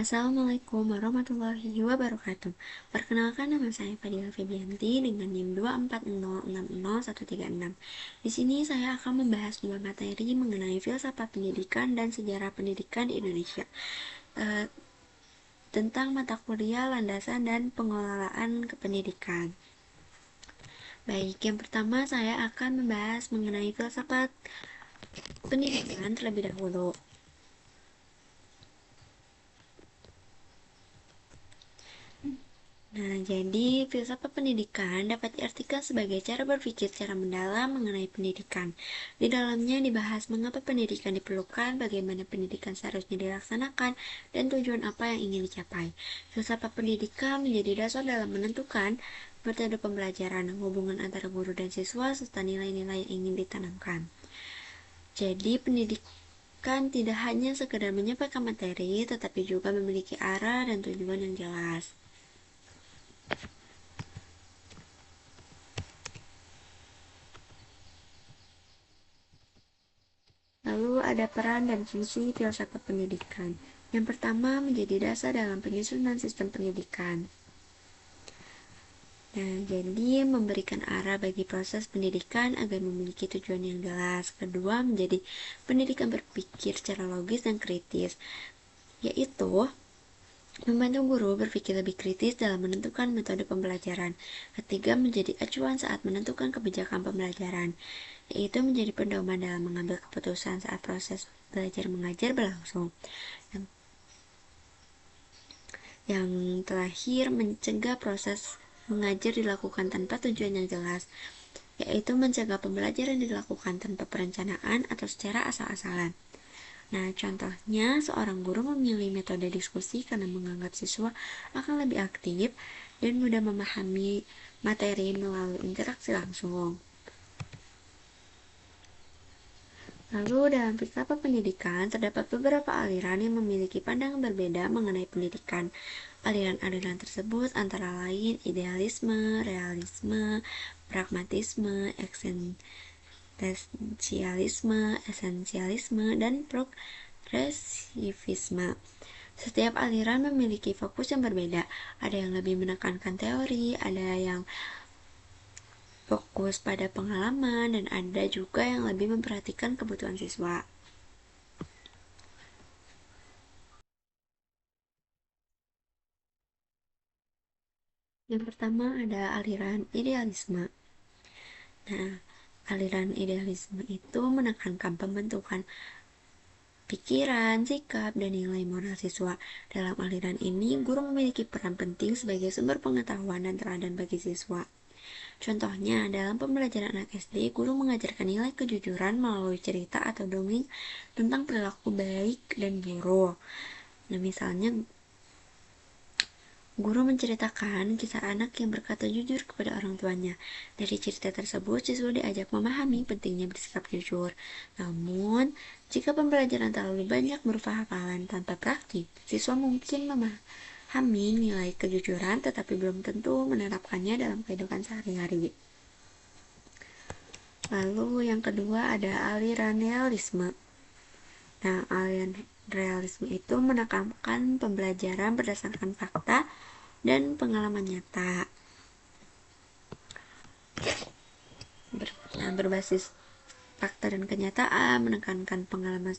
Assalamualaikum warahmatullahi wabarakatuh. Perkenalkan, nama saya Fadila Febianti dengan NIM 240606136. Di sini saya akan membahas dua materi mengenai filsafat pendidikan dan sejarah pendidikan di Indonesia. Tentang mata kuliah landasan dan pengelolaan kependidikan. Baik, yang pertama saya akan membahas mengenai filsafat pendidikan terlebih dahulu. Nah, jadi filsafat pendidikan dapat diartikan sebagai cara berpikir secara mendalam mengenai pendidikan. Di dalamnya dibahas mengapa pendidikan diperlukan, bagaimana pendidikan seharusnya dilaksanakan, dan tujuan apa yang ingin dicapai. Filsafat pendidikan menjadi dasar dalam menentukan metode pembelajaran, hubungan antara guru dan siswa, serta nilai-nilai yang ingin ditanamkan. Jadi, pendidikan tidak hanya sekedar menyampaikan materi, tetapi juga memiliki arah dan tujuan yang jelas. Lalu ada peran dan fungsi filsafat pendidikan. Yang pertama, menjadi dasar dalam penyusunan sistem pendidikan. Nah, jadi memberikan arah bagi proses pendidikan agar memiliki tujuan yang jelas. Kedua, menjadi pendidikan berpikir secara logis dan kritis, yaitu membantu guru berpikir lebih kritis dalam menentukan metode pembelajaran. Ketiga, menjadi acuan saat menentukan kebijakan pembelajaran, yaitu menjadi pedoman dalam mengambil keputusan saat proses belajar mengajar berlangsung. Yang terakhir, mencegah proses mengajar dilakukan tanpa tujuan yang jelas, yaitu mencegah pembelajaran dilakukan tanpa perencanaan atau secara asal-asalan. Nah, contohnya, seorang guru memilih metode diskusi karena menganggap siswa akan lebih aktif dan mudah memahami materi melalui interaksi langsung. Lalu, dalam filsafat pendidikan, terdapat beberapa aliran yang memiliki pandangan berbeda mengenai pendidikan. Aliran-aliran tersebut antara lain idealisme, realisme, pragmatisme, esensialisme, dan progresivisme. Setiap aliran memiliki fokus yang berbeda. Ada yang lebih menekankan teori, ada yang fokus pada pengalaman, dan ada juga yang lebih memperhatikan kebutuhan siswa. Yang pertama ada aliran idealisme. Nah, aliran idealisme itu menekankan pembentukan pikiran, sikap, dan nilai moral siswa. Dalam aliran ini, guru memiliki peran penting sebagai sumber pengetahuan dan teladan bagi siswa. Contohnya, dalam pembelajaran anak SD, guru mengajarkan nilai kejujuran melalui cerita atau dongeng tentang perilaku baik dan buruk. Nah, misalnya, guru menceritakan kisah anak yang berkata jujur kepada orang tuanya. Dari cerita tersebut, siswa diajak memahami pentingnya bersikap jujur. Namun, jika pembelajaran terlalu banyak berupa hafalan tanpa praktik, siswa mungkin memahami nilai kejujuran tetapi belum tentu menerapkannya dalam kehidupan sehari-hari. Lalu yang kedua ada aliran realisme. Nah, aliran realisme itu menekankan pembelajaran berdasarkan fakta dan pengalaman nyata. Berbasis fakta dan kenyataan, menekankan pengalaman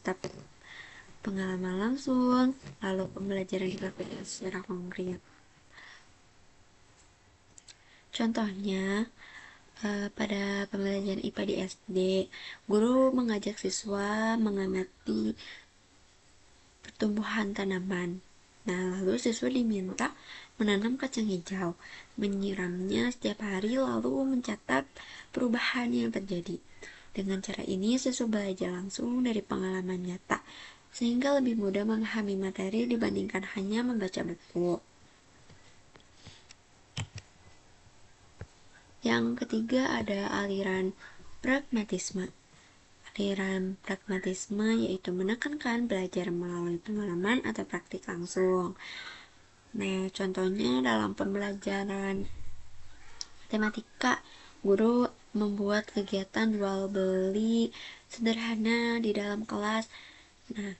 langsung, lalu pembelajaran dilakukan secara konkret. Contohnya, pada pembelajaran IPA di SD, guru mengajak siswa mengamati pertumbuhan tanaman. Nah, lalu siswa diminta menanam kacang hijau, menyiramnya setiap hari, lalu mencatat perubahan yang terjadi. Dengan cara ini, siswa belajar langsung dari pengalaman nyata, sehingga lebih mudah memahami materi dibandingkan hanya membaca buku. Yang ketiga ada aliran pragmatisme. Aliran pragmatisme yaitu menekankan belajar melalui pengalaman atau praktik langsung. Nah, contohnya dalam pembelajaran matematika, guru membuat kegiatan jual beli sederhana di dalam kelas. Nah,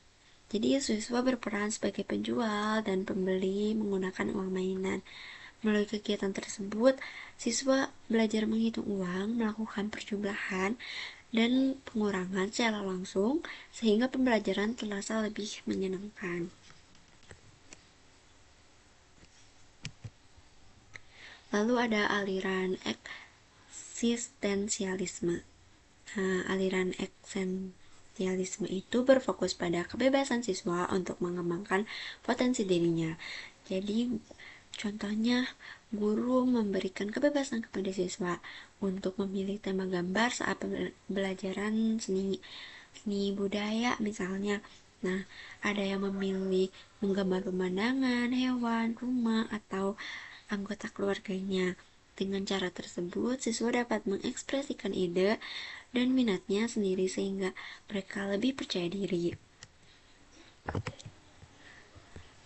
Jadi siswa berperan sebagai penjual dan pembeli menggunakan uang mainan. Melalui kegiatan tersebut, siswa belajar menghitung uang, melakukan perjumlahan, dan pengurangan secara langsung, sehingga pembelajaran terasa lebih menyenangkan. Lalu ada aliran eksistensialisme. Nah, aliran eksistensialisme itu berfokus pada kebebasan siswa untuk mengembangkan potensi dirinya. Jadi, contohnya, guru memberikan kebebasan kepada siswa untuk memilih tema gambar saat pembelajaran seni budaya misalnya. Nah, ada yang memilih menggambar pemandangan, hewan, rumah, atau anggota keluarganya. Dengan cara tersebut, siswa dapat mengekspresikan ide dan minatnya sendiri sehingga mereka lebih percaya diri.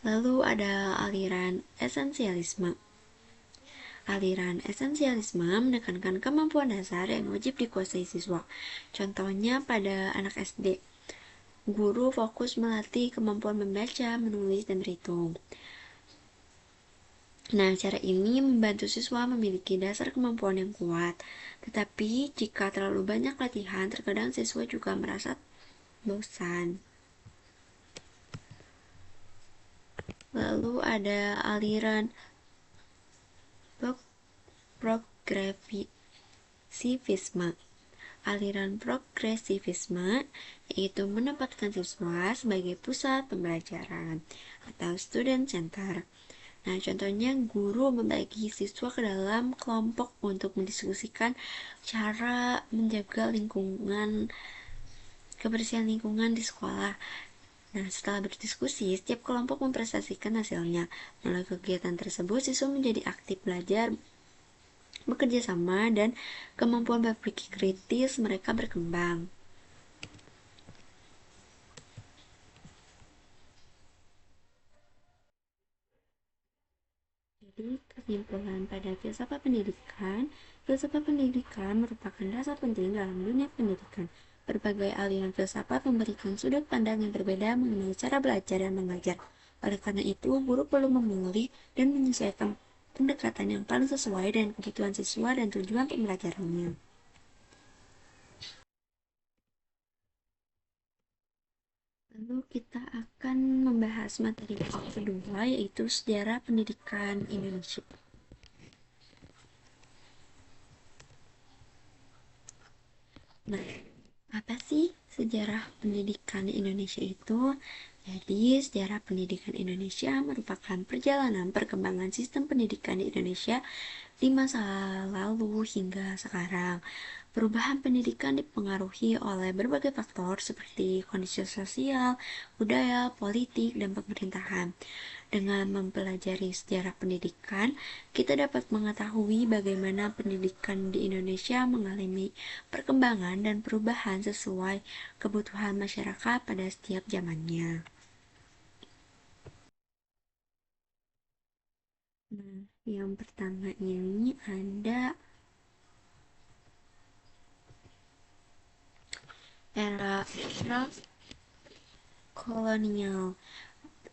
Lalu ada aliran esensialisme. Aliran esensialisme menekankan kemampuan dasar yang wajib dikuasai siswa. Contohnya pada anak SD, guru fokus melatih kemampuan membaca, menulis, dan berhitung. Nah, cara ini membantu siswa memiliki dasar kemampuan yang kuat. Tetapi, jika terlalu banyak latihan, terkadang siswa juga merasa bosan. Lalu ada aliran progresivisme. Aliran progresivisme yaitu menempatkan siswa sebagai pusat pembelajaran atau student center. Nah, contohnya guru membagi siswa ke dalam kelompok untuk mendiskusikan cara menjaga kebersihan lingkungan di sekolah. Nah, setelah berdiskusi, setiap kelompok mempresentasikan hasilnya. Melalui kegiatan tersebut, siswa menjadi aktif belajar, bekerja sama, dan kemampuan berpikir kritis mereka berkembang. Jadi, kesimpulan pada filsafat pendidikan merupakan dasar penting dalam dunia pendidikan. Berbagai aliran filsafat memberikan sudut pandang yang berbeda mengenai cara belajar dan mengajar. Oleh karena itu, guru perlu memilih dan menyesuaikan pendekatan yang paling sesuai dengan kebutuhan siswa dan tujuan pembelajarannya. Lalu kita akan membahas materi kedua, yaitu sejarah pendidikan Indonesia. Nah, apa sih sejarah pendidikan Indonesia itu? Jadi, sejarah pendidikan Indonesia merupakan perjalanan perkembangan sistem pendidikan di Indonesia di masa lalu hingga sekarang. Perubahan pendidikan dipengaruhi oleh berbagai faktor seperti kondisi sosial, budaya, politik, dan pemerintahan. Dengan mempelajari sejarah pendidikan, kita dapat mengetahui bagaimana pendidikan di Indonesia mengalami perkembangan dan perubahan sesuai kebutuhan masyarakat pada setiap zamannya. Nah, yang pertama ini ada era kolonial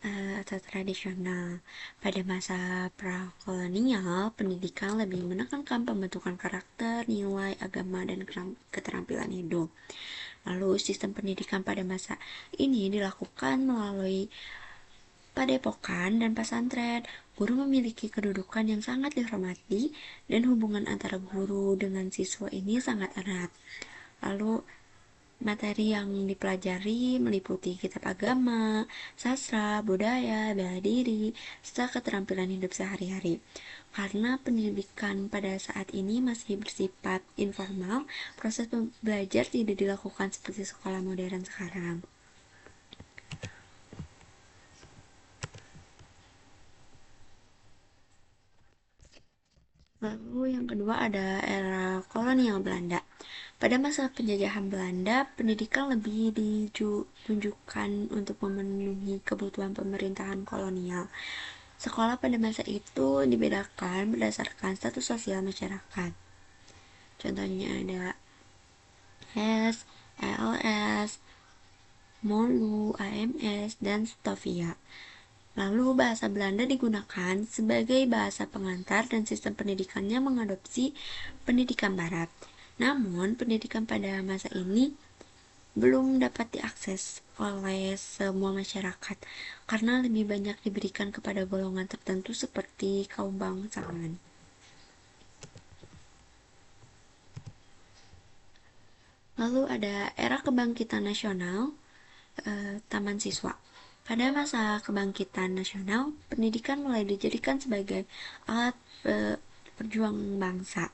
atau tradisional. Pada masa prakolonial, pendidikan lebih menekankan pembentukan karakter, nilai, agama, dan keterampilan hidup. Lalu, sistem pendidikan pada masa ini dilakukan melalui padepokan dan pesantren. Guru memiliki kedudukan yang sangat dihormati, dan hubungan antara guru dengan siswa ini sangat erat. Lalu, materi yang dipelajari meliputi kitab agama, sastra, budaya, bela diri, serta keterampilan hidup sehari-hari. Karena pendidikan pada saat ini masih bersifat informal, proses belajar tidak dilakukan seperti sekolah modern sekarang. Lalu yang kedua ada era kolonial Belanda. Pada masa penjajahan Belanda, pendidikan lebih ditunjukkan untuk memenuhi kebutuhan pemerintahan kolonial. Sekolah pada masa itu dibedakan berdasarkan status sosial masyarakat. Contohnya ada S, LS, Molu, AMS, dan Stovia. Lalu bahasa Belanda digunakan sebagai bahasa pengantar dan sistem pendidikannya mengadopsi pendidikan barat. Namun, pendidikan pada masa ini belum dapat diakses oleh semua masyarakat karena lebih banyak diberikan kepada golongan tertentu seperti kaum bangsawan. Lalu ada era kebangkitan nasional, Taman Siswa. Pada masa kebangkitan nasional, pendidikan mulai dijadikan sebagai alat perjuang bangsa.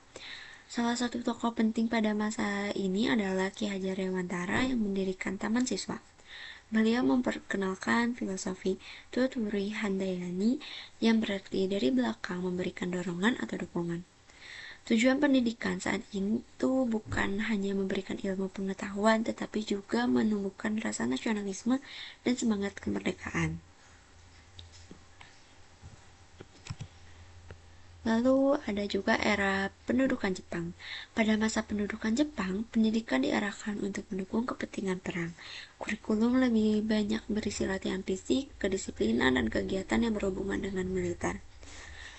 Salah satu tokoh penting pada masa ini adalah Ki Hajar Dewantara yang mendirikan Taman Siswa. Beliau memperkenalkan filosofi Tuturi Handayani yang berarti dari belakang memberikan dorongan atau dukungan. Tujuan pendidikan saat itu bukan hanya memberikan ilmu pengetahuan, tetapi juga menumbuhkan rasa nasionalisme dan semangat kemerdekaan. Lalu ada juga era pendudukan Jepang. Pada masa pendudukan Jepang, pendidikan diarahkan untuk mendukung kepentingan perang. Kurikulum lebih banyak berisi latihan fisik, kedisiplinan, dan kegiatan yang berhubungan dengan militer.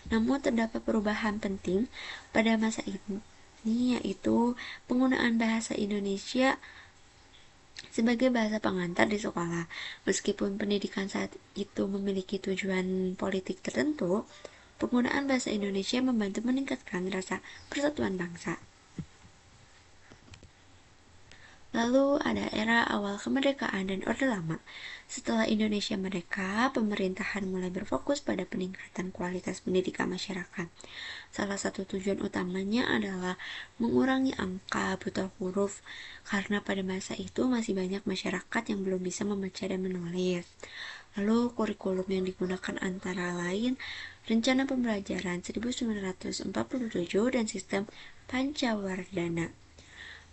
Namun terdapat perubahan penting pada masa ini, yaitu penggunaan bahasa Indonesia sebagai bahasa pengantar di sekolah. Meskipun pendidikan saat itu memiliki tujuan politik tertentu, penggunaan bahasa Indonesia membantu meningkatkan rasa persatuan bangsa. Lalu ada era awal kemerdekaan dan Orde Lama. Setelah Indonesia merdeka, pemerintahan mulai berfokus pada peningkatan kualitas pendidikan masyarakat. Salah satu tujuan utamanya adalah mengurangi angka buta huruf, karena pada masa itu masih banyak masyarakat yang belum bisa membaca dan menulis. Lalu kurikulum yang digunakan antara lain Rencana Pembelajaran 1947 dan Sistem Pancawardhana.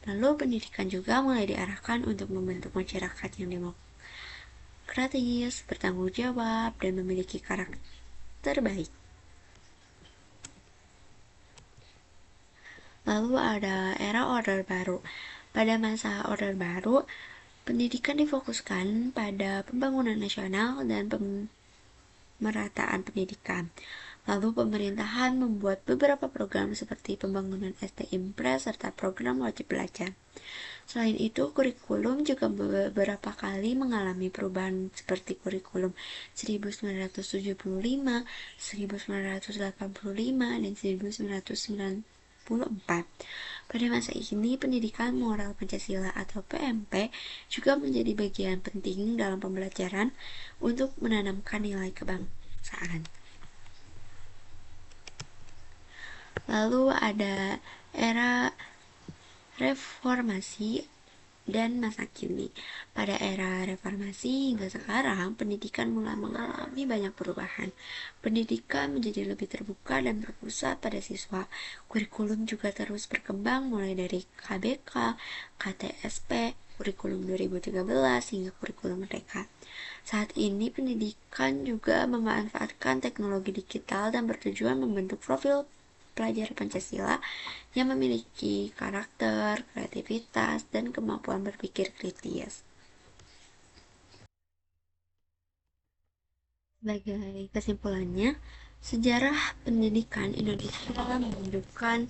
Lalu pendidikan juga mulai diarahkan untuk membentuk masyarakat yang demokratis, bertanggung jawab, dan memiliki karakter baik. Lalu ada era Orde Baru. Pada masa Orde Baru, pendidikan difokuskan pada pembangunan nasional dan pemerataan pendidikan. Lalu pemerintahan membuat beberapa program seperti pembangunan SD Impres serta program wajib belajar. Selain itu, kurikulum juga beberapa kali mengalami perubahan seperti kurikulum 1975, 1985, dan 1994. Pada masa ini, pendidikan moral Pancasila atau PMP juga menjadi bagian penting dalam pembelajaran untuk menanamkan nilai kebangsaan. Lalu ada era reformasi dan masa kini. Pada era reformasi hingga sekarang, pendidikan mulai mengalami banyak perubahan. Pendidikan menjadi lebih terbuka dan berpusat pada siswa. Kurikulum juga terus berkembang mulai dari KBK, KTSP, kurikulum 2013 hingga kurikulum Merdeka. Saat ini pendidikan juga memanfaatkan teknologi digital dan bertujuan membentuk profil pelajar Pancasila yang memiliki karakter, kreativitas, dan kemampuan berpikir kritis. Sebagai kesimpulannya, sejarah pendidikan Indonesia menunjukkan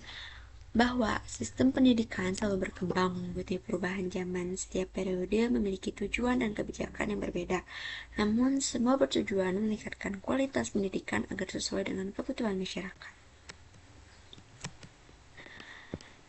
bahwa sistem pendidikan selalu berkembang mengikuti perubahan zaman. Setiap periode memiliki tujuan dan kebijakan yang berbeda. Namun, semua bertujuan meningkatkan kualitas pendidikan agar sesuai dengan kebutuhan masyarakat.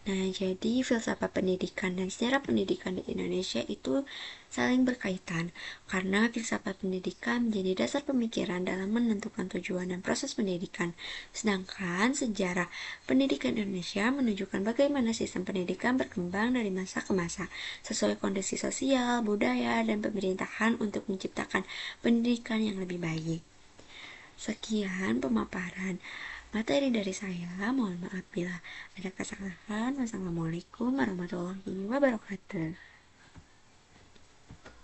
Nah, jadi filsafat pendidikan dan sejarah pendidikan di Indonesia itu saling berkaitan karena filsafat pendidikan menjadi dasar pemikiran dalam menentukan tujuan dan proses pendidikan. Sedangkan sejarah pendidikan Indonesia menunjukkan bagaimana sistem pendidikan berkembang dari masa ke masa sesuai kondisi sosial, budaya, dan pemerintahan untuk menciptakan pendidikan yang lebih baik. Sekian pemaparan materi dari saya. Mohon maaf bila ada kesalahan. Wassalamualaikum warahmatullahi wabarakatuh.